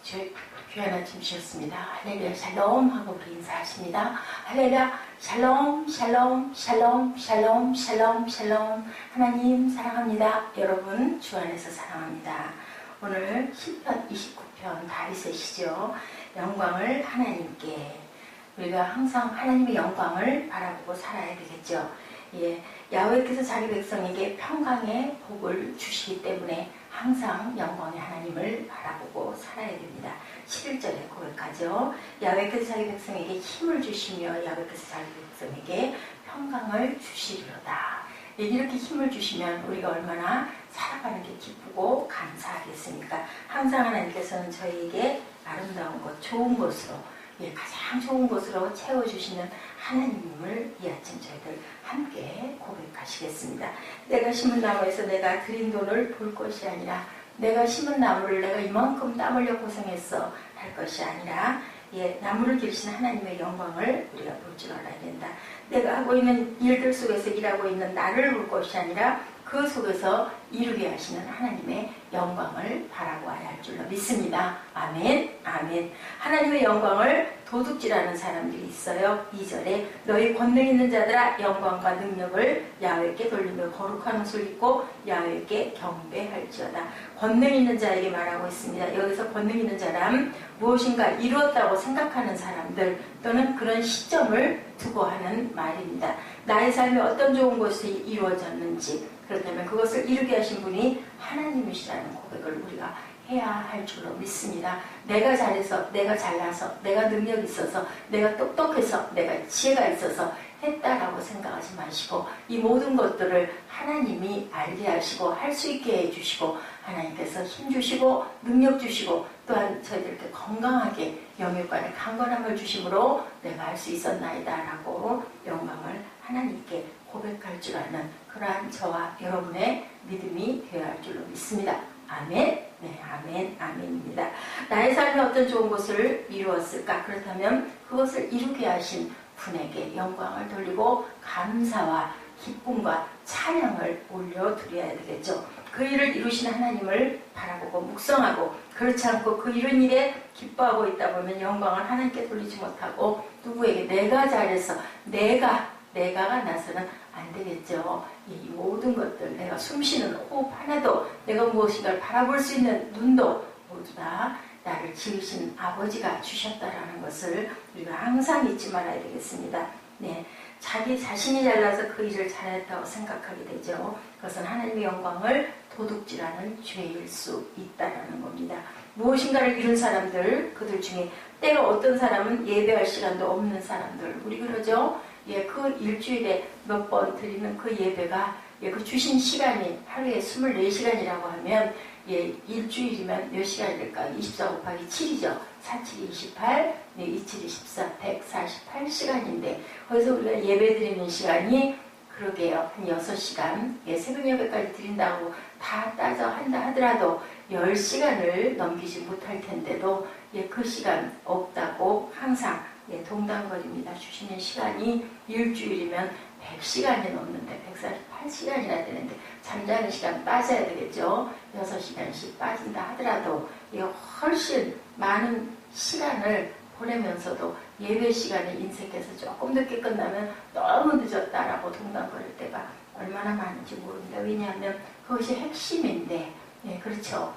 귀한 아침 주셨습니다. 할렐루야 샬롬 하고 우리 인사하십니다. 할렐루야 샬롬 샬롬 샬롬 샬롬 샬롬 샬롬. 하나님 사랑합니다. 여러분 주 안에서 사랑합니다. 오늘 시편 29편 다윗의시죠. 영광을 하나님께. 우리가 항상 하나님의 영광을 바라보고 살아야 되겠죠. 야훼께서 자기 백성에게 평강의 복을 주시기 때문에 항상 영광의 하나님을 바라보고 살아야 됩니다. 11절에 고백하죠. 야훼께서 자기 백성에게 힘을 주시며 야훼께서 자기 백성에게 평강을 주시리로다. 이렇게 힘을 주시면 우리가 얼마나 살아가는 게 기쁘고 감사하겠습니까? 항상 하나님께서는 저희에게 아름다운 것, 좋은 것으로, 가장 좋은 것으로 채워주시는 하나님을 이 아침 저희들 함께 고백하시겠습니다. 내가 심은 나무에서 내가 들인 돈을 볼 것이 아니라, 내가 심은 나무를 내가 이만큼 땀 흘려 고생했어 할 것이 아니라, 나무를 기르신 하나님의 영광을 우리가 볼 줄 알아야 된다. 내가 하고 있는 일들 속에서 일하고 있는 나를 볼 것이 아니라 그 속에서 이루게 하시는 하나님의 영광을 바라보아야 할 줄로 믿습니다. 아멘, 아멘. 하나님의 영광을 도둑질하는 사람들이 있어요. 2절에 너희 권능 있는 자들아 영광과 능력을 야훼께 돌리며 거룩한 옷을 입고 야훼께 경배할지어다. 권능 있는 자에게 말하고 있습니다. 여기서 권능 있는 자란 무엇인가 이루었다고 생각하는 사람들 또는 그런 시점을 두고 하는 말입니다. 나의 삶에 어떤 좋은 것이 이루어졌는지, 그렇다면 그것을 이루게 하신 분이 하나님이시라는 고백을 우리가 해야 할 줄로 믿습니다. 내가 잘해서, 내가 잘나서, 내가 능력이 있어서, 내가 똑똑해서, 내가 지혜가 있어서 했다라고 생각하지 마시고, 이 모든 것들을 하나님이 알게 하시고 할 수 있게 해주시고, 하나님께서 힘 주시고 능력 주시고 또한 저희들께 건강하게 영육간의 강건함을 주심으로 내가 할 수 있었나이다 라고 영광을 하나님께 고백할 줄 아는 그러한 저와 여러분의 믿음이 되어야 할 줄로 믿습니다. 아멘. 네, 아멘, 아멘입니다. 나의 삶에 어떤 좋은 것을 이루었을까? 그렇다면 그것을 이루게 하신 분에게 영광을 돌리고 감사와 기쁨과 찬양을 올려드려야 되겠죠. 그 일을 이루신 하나님을 바라보고 묵상하고, 그렇지 않고 그 이룬 일에 기뻐하고 있다 보면 영광을 하나님께 돌리지 못하고 누구에게 내가 잘해서 내가가 나서는 안 되겠죠. 이 모든 것들, 내가 숨쉬는 호흡 하나도, 내가 무엇인가를 바라볼 수 있는 눈도 모두 다 나를 지으신 아버지가 주셨다라는 것을 우리가 항상 잊지 말아야 되겠습니다. 네, 자기 자신이 잘나서 그 일을 잘했다고 생각하게 되죠. 그것은 하나님의 영광을 도둑질하는 죄일 수 있다라는 겁니다. 무엇인가를 이룬 사람들, 그들 중에 때로 어떤 사람은 예배할 시간도 없는 사람들, 우리 그러죠. 그 일주일에 몇 번 드리는 그 예배가, 그 주신 시간이 하루에 24시간이라고 하면, 일주일이면 몇 시간일까? 24 곱하기 7이죠. 4, 7, 28, 27, 24, 148시간인데, 거기서 우리가 예배 드리는 시간이, 그러게요, 한 6시간, 새벽 예배까지 드린다고 다 따져 한다 하더라도 10시간을 넘기지 못할 텐데도, 그 시간 없다고 항상 동당거립니다. 주시는 시간이 일주일이면 100시간이 넘는데 148시간이나 되는데 잠자는 시간 빠져야 되겠죠. 6시간씩 빠진다 하더라도 훨씬 많은 시간을 보내면서도 예배 시간에 인색해서 조금 늦게 끝나면 너무 늦었다라고 동당거릴 때가 얼마나 많은지 모릅니다. 왜냐하면 그것이 핵심인데, 그렇죠.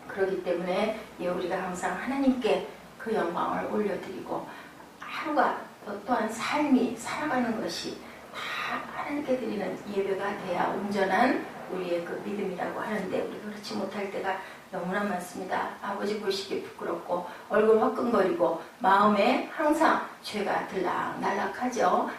그렇기 때문에 우리가 항상 하나님께 그 영광을 올려드리고, 하루가 또한 삶이 살아가는 것이 다 하나님께 드리는 예배가 돼야 온전한 우리의 그 믿음이라고 하는데, 우리 그렇지 못할 때가 너무나 많습니다. 아버지 보시기에 부끄럽고 얼굴 화끈거리고 마음에 항상 죄가 들락날락하죠.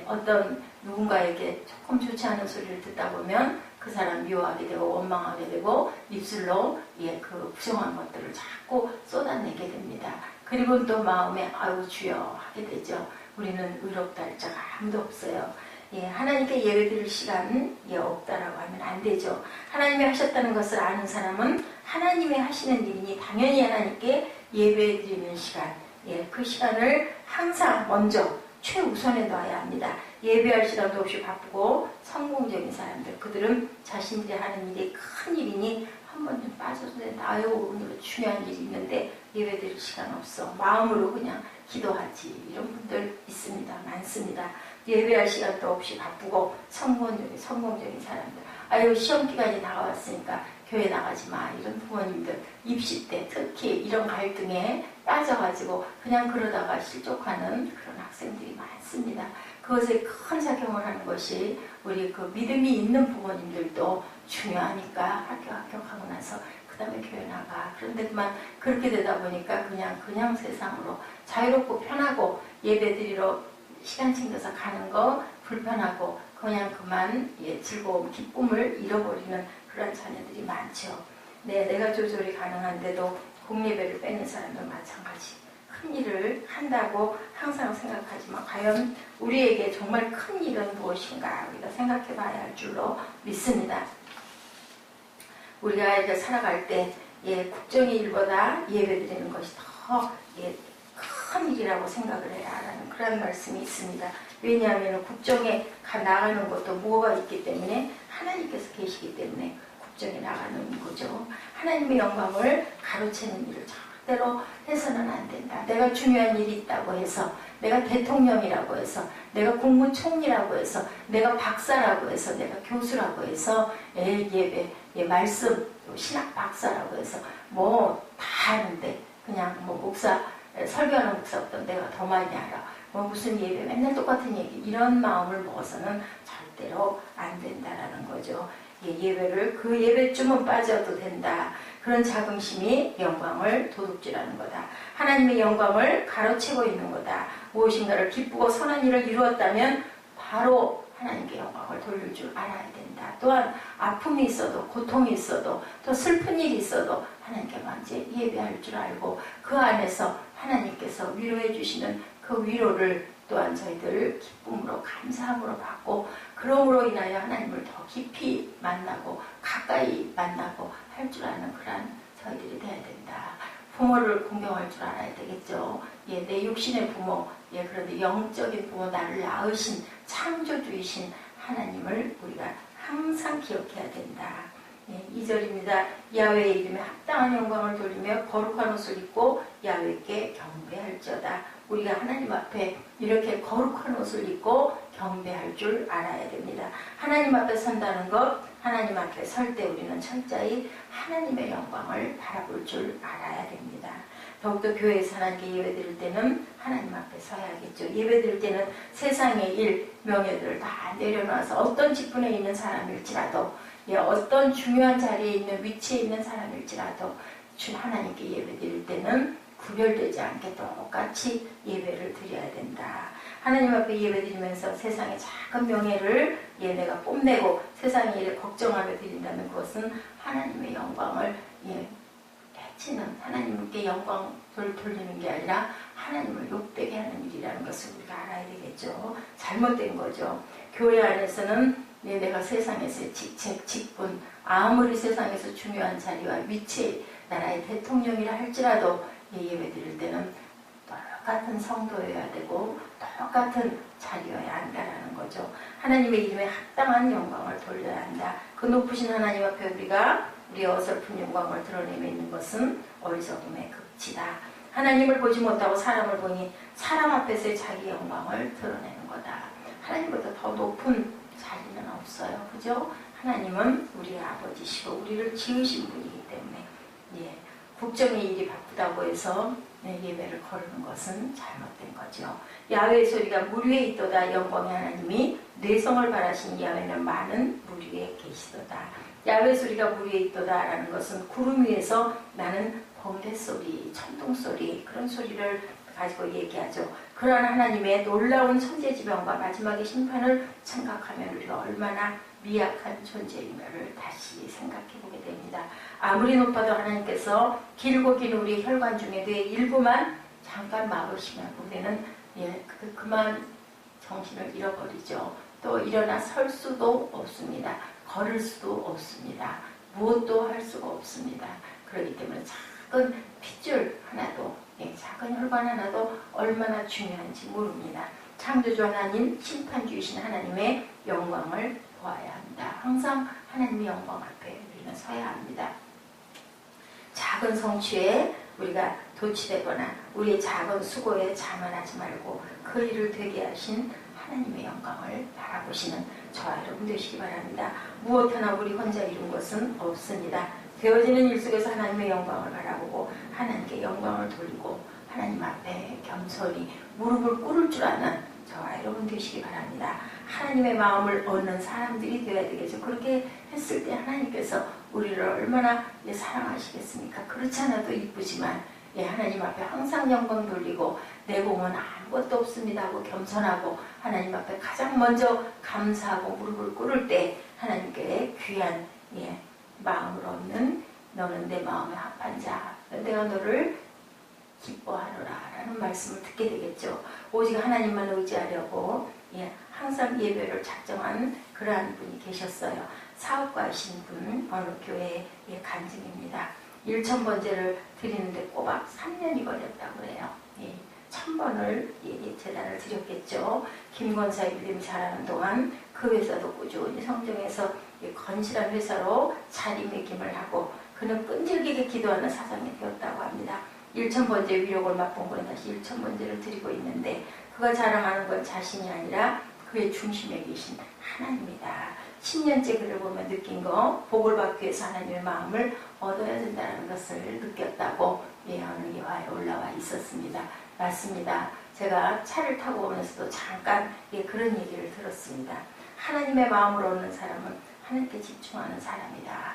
어떤 누군가에게 조금 좋지 않은 소리를 듣다 보면 그 사람 미워하게 되고 원망하게 되고 입술로 그 부정한 것들을 자꾸 쏟아내게 됩니다. 그리고 또 마음에 아유 주여 하게 되죠. 우리는 의롭다 할 자가 아무도 없어요. 하나님께 예배드릴 시간은 없다라고 하면 안 되죠. 하나님이 하셨다는 것을 아는 사람은 하나님이 하시는 일이니 당연히 하나님께 예배드리는 시간, 그 시간을 항상 먼저 최우선에 놔야 합니다. 예배할 시간도 없이 바쁘고 성공적인 사람들, 그들은 자신들이 하는 일이 큰 일이니 한 번 좀 빠져도 된다. 아유 오늘 중요한 일이 있는데 예배 드릴 시간 없어. 마음으로 그냥 기도하지. 이런 분들 있습니다. 많습니다. 예배할 시간도 없이 바쁘고 성공적인 사람들. 아유 시험 기간이 다가왔으니까 교회 나가지 마. 이런 부모님들 입시 때 특히 이런 갈등에 빠져가지고 그냥 그러다가 실족하는 그런 학생들이 많습니다. 그것에 큰 작용을 하는 것이 우리 그 믿음이 있는 부모님들도 중요하니까 학교 합격하고 나서 그 다음에 교회 나가. 그런데 그만 그렇게 되다 보니까 그냥 세상으로 자유롭고 편하고 예배드리러 시간 챙겨서 가는 거 불편하고 그만 즐거움, 기쁨을 잃어버리는 그런 자녀들이 많죠. 네, 내가 조절이 가능한데도 공예배를 빼는 사람도 마찬가지. 큰 일을 한다고 항상 생각하지만 과연 우리에게 정말 큰 일은 무엇인가 우리가 생각해 봐야 할 줄로 믿습니다. 우리가 이제 살아갈 때 국정의 일보다 예배드리는 것이 더 큰 일이라고 생각을 해야 하는 그런 말씀이 있습니다. 왜냐하면 국정에 나가는 것도 뭐가 있기 때문에 하나님께서 계시기 때문에 국정에 나가는 거죠. 하나님의 영광을 가로채는 일을 절대로 해서는 안 된다. 내가 중요한 일이 있다고 해서 내가 대통령이라고 해서 내가 국무총리라고 해서 내가 박사라고 해서 내가 교수라고 해서 예배, 말씀, 신학 박사라고 해서 뭐 다 하는데 그냥 목사 설교하는 목사보다 내가 더 많이 알아. 무슨 예배 맨날 똑같은 얘기 이런 마음을 먹어서는 절대로 안 된다라는 거죠. 예배를 그 예배쯤은 빠져도 된다. 그런 자긍심이 영광을 도둑질하는 거다. 하나님의 영광을 가로채고 있는 거다. 무엇인가를 기쁘고 선한 일을 이루었다면 바로 하나님께 영광을 돌릴 줄 알아야 된다. 또한 아픔이 있어도 고통이 있어도 또 슬픈 일이 있어도 하나님께 먼저 예배할 줄 알고 그 안에서 하나님께서 위로해 주시는 그 위로를 또한 저희들 기쁨으로 감사함으로 받고 그러므로 인하여 하나님을 더 깊이 만나고 가까이 만나고 할 줄 아는 그런 저희들이 돼야 된다. 부모를 공경할 줄 알아야 되겠죠. 내 육신의 부모, 그런데 영적인 부모 나를 낳으신 창조주이신 하나님을 우리가 항상 기억해야 된다. 2절입니다. 야훼의 이름에 합당한 영광을 돌리며 거룩한 옷을 입고 야훼께 경배할지어다. 우리가 하나님 앞에 이렇게 거룩한 옷을 입고 경배할 줄 알아야 됩니다. 하나님 앞에 선다는 것, 하나님 앞에 설 때 우리는 철저히 하나님의 영광을 바라볼 줄 알아야 됩니다. 더욱더 교회에서 하나님께 예배드릴 때는 하나님 앞에 서야겠죠. 예배드릴 때는 세상의 일, 명예들을 다 내려놔서 어떤 직분에 있는 사람일지라도 어떤 중요한 자리에 있는 위치에 있는 사람일지라도 하나님께 예배드릴 때는 구별되지 않게 똑같이 예배를 드려야 된다. 하나님 앞에 예배드리면서 세상의 작은 명예를 내가 뽐내고 세상의 일을 걱정하며 드린다는 것은 하나님의 영광을 해치는 하나님께 영광을 돌리는 게 아니라 하나님을 욕되게 하는 일이라는 것을 우리가 알아야 되겠죠. 잘못된 거죠. 교회 안에서는 내가 세상에서의 직책, 직분, 아무리 세상에서 중요한 자리와 위치, 나라의 대통령이라 할지라도 예배 드릴 때는 똑같은 성도여야 되고 똑같은 자리여야 한다라는 거죠. 하나님의 이름에 합당한 영광을 돌려야 한다. 그 높으신 하나님 앞에 우리가 우리의 어설픈 영광을 드러내며 있는 것은 어리석음의 극치다. 하나님을 보지 못하고 사람을 보니 사람 앞에서의 자기 영광을 드러내는 거다. 하나님보다 더 높은 자리는 없어요. 그죠? 하나님은 우리의 아버지시고 우리를 지으신 분이기 때문에 국정의 일이 바쁘다고 해서 예배를 거르는 것은 잘못된 거죠. 야훼의 소리가 물 위에 있도다. 영광의 하나님이 뇌성을 바라신 야훼는 많은 물 위에 계시도다. 야훼의 소리가 물 위에 있도다 라는 것은 구름 위에서 나는 번개 소리, 천둥 소리 그런 소리를 가지고 얘기하죠. 그러한 하나님의 놀라운 천재지변과 마지막의 심판을 생각하면 우리가 얼마나 미약한 존재임을 다시 생각해 보게 됩니다. 아무리 높아도 하나님께서 길고 긴 우리 혈관 중에 뇌의 일부만 잠깐 막으시면 우리는 그만 정신을 잃어버리죠. 또 일어나 설 수도 없습니다. 걸을 수도 없습니다. 무엇도 할 수가 없습니다. 그렇기 때문에 작은 핏줄 하나도 작은 혈관 하나도 얼마나 중요한지 모릅니다. 창조주 하나님, 심판주이신 하나님의 영광을 보아야 합니다. 항상 하나님의 영광 앞에 우리는 서야 합니다. 작은 성취에 우리가 도취되거나 우리의 작은 수고에 자만하지 말고 그 일을 되게 하신 하나님의 영광을 바라보시는 저와 여러분 되시기 바랍니다. 무엇 하나 우리 혼자 이룬 것은 없습니다. 되어지는 일 속에서 하나님의 영광을 바라보고 하나님께 영광을 돌리고 하나님 앞에 겸손히 무릎을 꿇을 줄 아는 저와 여러분 되시기 바랍니다. 하나님의 마음을 얻는 사람들이 되어야 되겠죠. 그렇게 했을 때 하나님께서 우리를 얼마나 사랑하시겠습니까? 그렇지 않아도 이쁘지만 하나님 앞에 항상 영광 돌리고 내 공은 아무것도 없습니다 하고 겸손하고 하나님 앞에 가장 먼저 감사하고 무릎을 꿇을 때 하나님께 귀한 마음을 얻는 너는 내 마음에 합한 자, 내가 너를 기뻐하노라 라는 말씀을 듣게 되겠죠. 오직 하나님만 의지하려고 항상 예배를 작정한 그러한 분이 계셨어요. 사업가이신 분, 어느 교회의 간증입니다. 1000번제를 드리는데 꼬박 3년이 걸렸다고 그래요. 1000번을 제단을 드렸겠죠. 김권사의 믿음이 자라는 동안 그 회사도 꾸준히 성장해서 건실한 회사로 자리매김을 하고 그는 끈질기게 기도하는 사장이 되었다고 합니다. 1000번제 위력을 맛본 분은 다시 1000번제를 드리고 있는데 그가 자랑하는 건 자신이 아니라 그의 중심에 계신 하나님이다. 10년째 그를 보면 느낀 거 복을 받기 위해서 하나님의 마음을 얻어야 된다는 것을 느꼈다고 어느 예화에 올라와 있었습니다. 맞습니다. 제가 차를 타고 오면서도 잠깐 그런 얘기를 들었습니다. 하나님의 마음을 얻는 사람은 하나님께 집중하는 사람이다.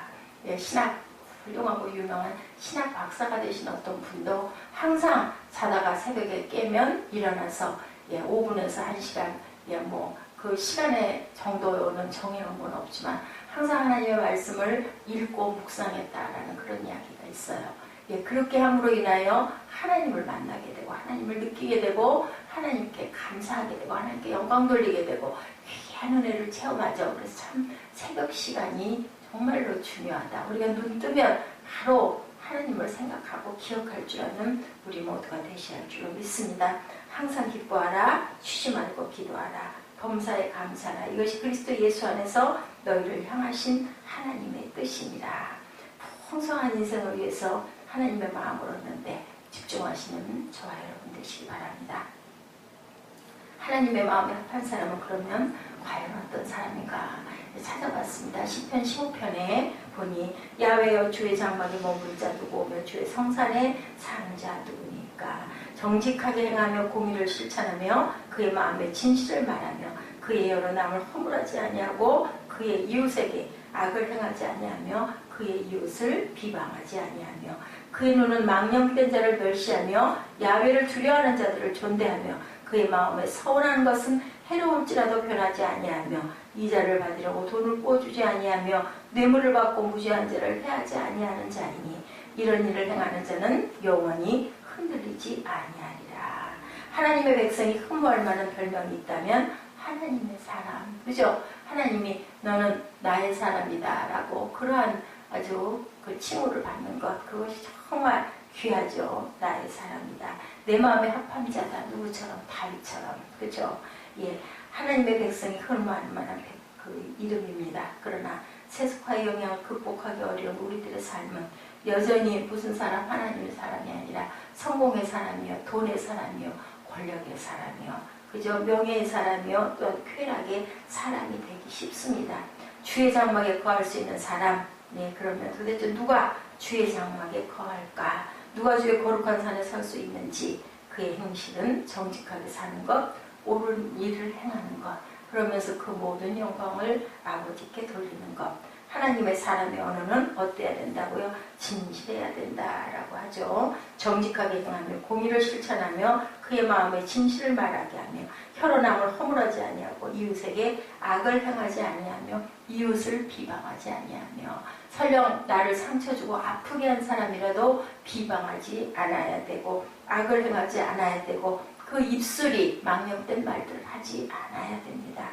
신학 훌륭하고 유명한 신학 박사가 되신 어떤 분도 항상 자다가 새벽에 깨면 일어나서 5분에서 1시간 그 시간의 정도는 정해놓은 건 없지만 항상 하나님의 말씀을 읽고 묵상했다라는 그런 이야기가 있어요. 그렇게 함으로 인하여 하나님을 만나게 되고 하나님을 느끼게 되고 하나님께 감사하게 되고 하나님께 영광 돌리게 되고 귀한 은혜를 체험하죠. 그래서 참 새벽 시간이 정말로 중요하다. 우리가 눈 뜨면 바로 하나님을 생각하고 기억할 줄 아는 우리 모두가 되셔야 할 줄로 믿습니다. 항상 기뻐하라. 쉬지 말고 기도하라. 범사에 감사하라. 이것이 그리스도 예수 안에서 너희를 향하신 하나님의 뜻입니다. 풍성한 인생을 위해서 하나님의 마음을 얻는데 집중하시는 저와 여러분 되시기 바랍니다. 하나님의 마음에 합한 사람은 그러면 과연 어떤 사람인가 찾아봤습니다. 시편 15편에 보니 야훼여 주의 장막에 머무른 자 누구오며 주의 성산에 사는 자 누구니까. 정직하게 행하며 공의를 실천하며 그의 마음에 진실을 말하며 그의 여러 남을 허물하지 아니하고 그의 이웃에게 악을 행하지 아니하며 그의 이웃을 비방하지 아니하며 그의 눈은 망령된 자를 멸시하며 야훼를 두려워하는 자들을 존대하며 그의 마음에 서운한 것은 해로울지라도 변하지 아니하며 이자를 받으려고 돈을 꿔주지 아니하며 뇌물을 받고 무죄한 자를 해하지 아니하는 자이니 이런 일을 행하는 자는 영원히 흔들리지 아니하리라. 하나님의 백성이 흠모할 만한 별명이 있다면 하나님의 사람, 그죠? 하나님이 너는 나의 사람이다 라고 그러한 아주 그 칭호를 받는 것, 그것이 정말 귀하죠. 나의 사람이다. 내 마음에 합한 자다. 누구처럼? 다윗처럼. 그죠? 하나님의 백성이 흠모할 만한 그 이름입니다. 그러나 세속화의 영향을 극복하기 어려운 우리들의 삶은 여전히 무슨 사람, 하나님의 사람이 아니라 성공의 사람이요, 돈의 사람이요, 권력의 사람이요, 그저 명예의 사람이요, 또한 쾌락의 사람이 되기 쉽습니다. 주의 장막에 거할 수 있는 사람, 그러면 도대체 누가 주의 장막에 거할까? 누가 주의 거룩한 산에 설 수 있는지. 그의 행실은 정직하게 사는 것, 옳은 일을 행하는 것, 그러면서 그 모든 영광을 아버지께 돌리는 것. 하나님의 사람의 언어는 어때야 된다고요? 진실해야 된다라고 하죠. 정직하게 행하며 공의를 실천하며 그의 마음에 진실을 말하게 하며 혀로 남을 허물하지 아니하고 이웃에게 악을 행하지 아니하며 이웃을 비방하지 아니하며 설령 나를 상처 주고 아프게 한 사람이라도 비방하지 않아야 되고 악을 행하지 않아야 되고 그 입술이 망령된 말들을 하지 않아야 됩니다.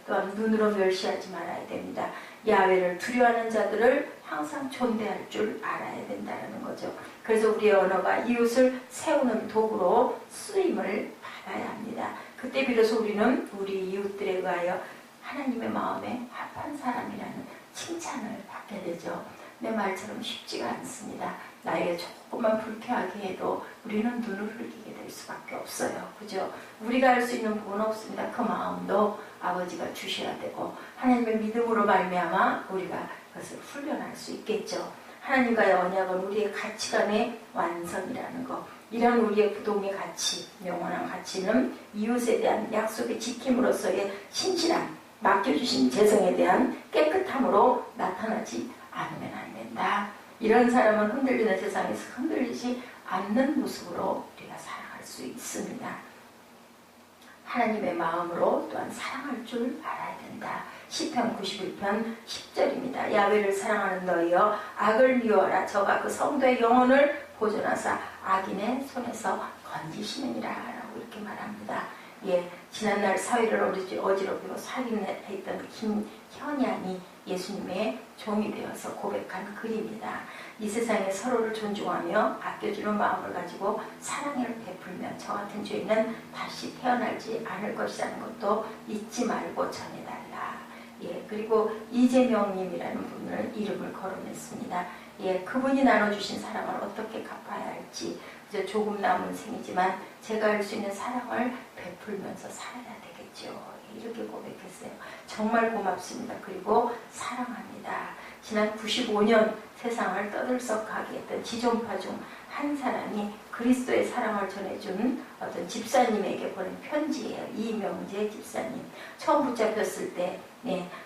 또한 눈으로 멸시하지 말아야 됩니다. 야훼를 두려워하는 자들을 항상 존대할 줄 알아야 된다는 거죠. 그래서 우리의 언어가 이웃을 세우는 도구로 쓰임을 받아야 합니다. 그때 비로소 우리는 우리 이웃들에 의하여 하나님의 마음에 합한 사람이라는 칭찬을 받게 되죠. 내 말처럼 쉽지가 않습니다. 나에게 조금만 불쾌하게 해도 우리는 눈을 흘리게 될 수밖에 없어요. 그죠? 우리가 할 수 있는 부분은 없습니다. 그 마음도 아버지가 주셔야 되고 하나님의 믿음으로 말미암아 우리가 그것을 훈련할 수 있겠죠. 하나님과의 언약은 우리의 가치관의 완성이라는 것. 이런 우리의 부동의 가치, 영원한 가치는 이웃에 대한 약속의 지킴으로써의 신실함, 맡겨주신 재성에 대한 깨끗함으로 나타나지 않으면 안 된다. 이런 사람은 흔들리는 세상에서 흔들리지 않는 모습으로 우리가 살아갈 수 있습니다. 하나님의 마음으로 또한 사랑할 줄 알아야 된다. 시편 91편 10절입니다. 야훼를 사랑하는 너희여 악을 미워하라. 저가 그 성도의 영혼을 보존하사 악인의 손에서 건지시느니라 라고 이렇게 말합니다. 예, 지난날 사회를 어지럽히고 살인했던 김현양이 예수님의 종이 되어서 고백한 글입니다. 이 세상에 서로를 존중하며 아껴주는 마음을 가지고 사랑을 베풀면 저 같은 죄인은 다시 태어나지 않을 것이라는 것도 잊지 말고 전해달라. 예, 그리고 이재명님이라는 분을 이름을 거론했습니다. 예, 그분이 나눠주신 사랑을 어떻게 갚아야 할지 이제 조금 남은 생이지만 제가 할 수 있는 사랑을 베풀면서 살아야 되겠죠. 이렇게 고백했어요. 정말 고맙습니다. 그리고 사랑합니다. 지난 95년 세상을 떠들썩하게 했던 지존파 중 한 사람이 그리스도의 사랑을 전해준 어떤 집사님에게 보낸 편지예요. 이명재 집사님. 처음 붙잡혔을 때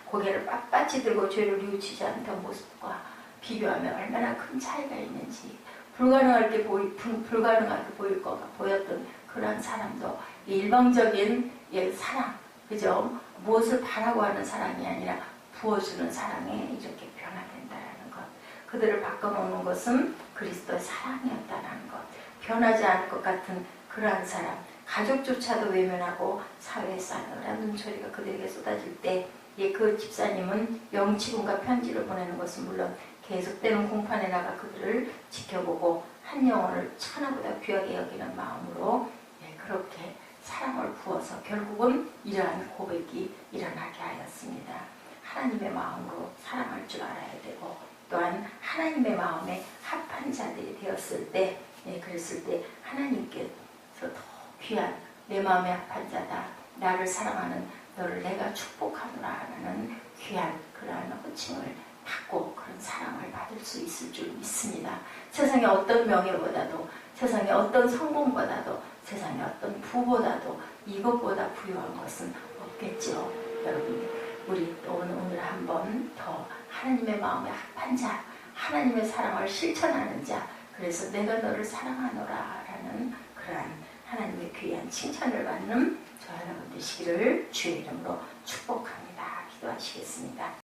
고개를 빳빳이 들고 죄를 뉘우치지 않던 모습과 비교하면 얼마나 큰 차이가 있는지 불가능하게 보일 거가 보였던 그런 사람도 일방적인 사랑, 그죠? 무엇을 바라고 하는 사랑이 아니라 부어주는 사랑에 이렇게 변화된다는 것. 그들을 바꿔놓는 것은 그리스도의 사랑이었다는 것. 변하지 않을 것 같은 그러한 사람. 가족조차도 외면하고 사회에 싸늘한 눈초리가 그들에게 쏟아질 때 그 집사님은 영치군과 편지를 보내는 것은 물론 계속되는 공판에 나가 그들을 지켜보고 한 영혼을 천하보다 귀하게 여기는 마음으로 그렇게 사랑을 부어서 결국은 이러한 고백이 일어나게 하였습니다. 하나님의 마음으로 사랑할 줄 알아야 되고 또한 하나님의 마음에 합한 자들이 되었을 때 그랬을 때 하나님께서 더 귀한 내 마음에 합한 자다. 나를 사랑하는 너를 내가 축복하노라라는 귀한 그러한 호칭을 받고 그런 사랑을 받을 수 있을 줄 믿습니다. 세상의 어떤 명예보다도 세상의 어떤 성공보다도 세상의 어떤 부보다도 이것보다 부유한 것은 없겠죠. 여러분 우리 오늘 한번 더 하나님의 마음에 합한 자, 하나님의 사랑을 실천하는 자, 그래서 내가 너를 사랑하노라 라는 그러한 하나님의 귀한 칭찬을 받는 저 여러분 되시기를 주의 이름으로 축복합니다. 기도하시겠습니다.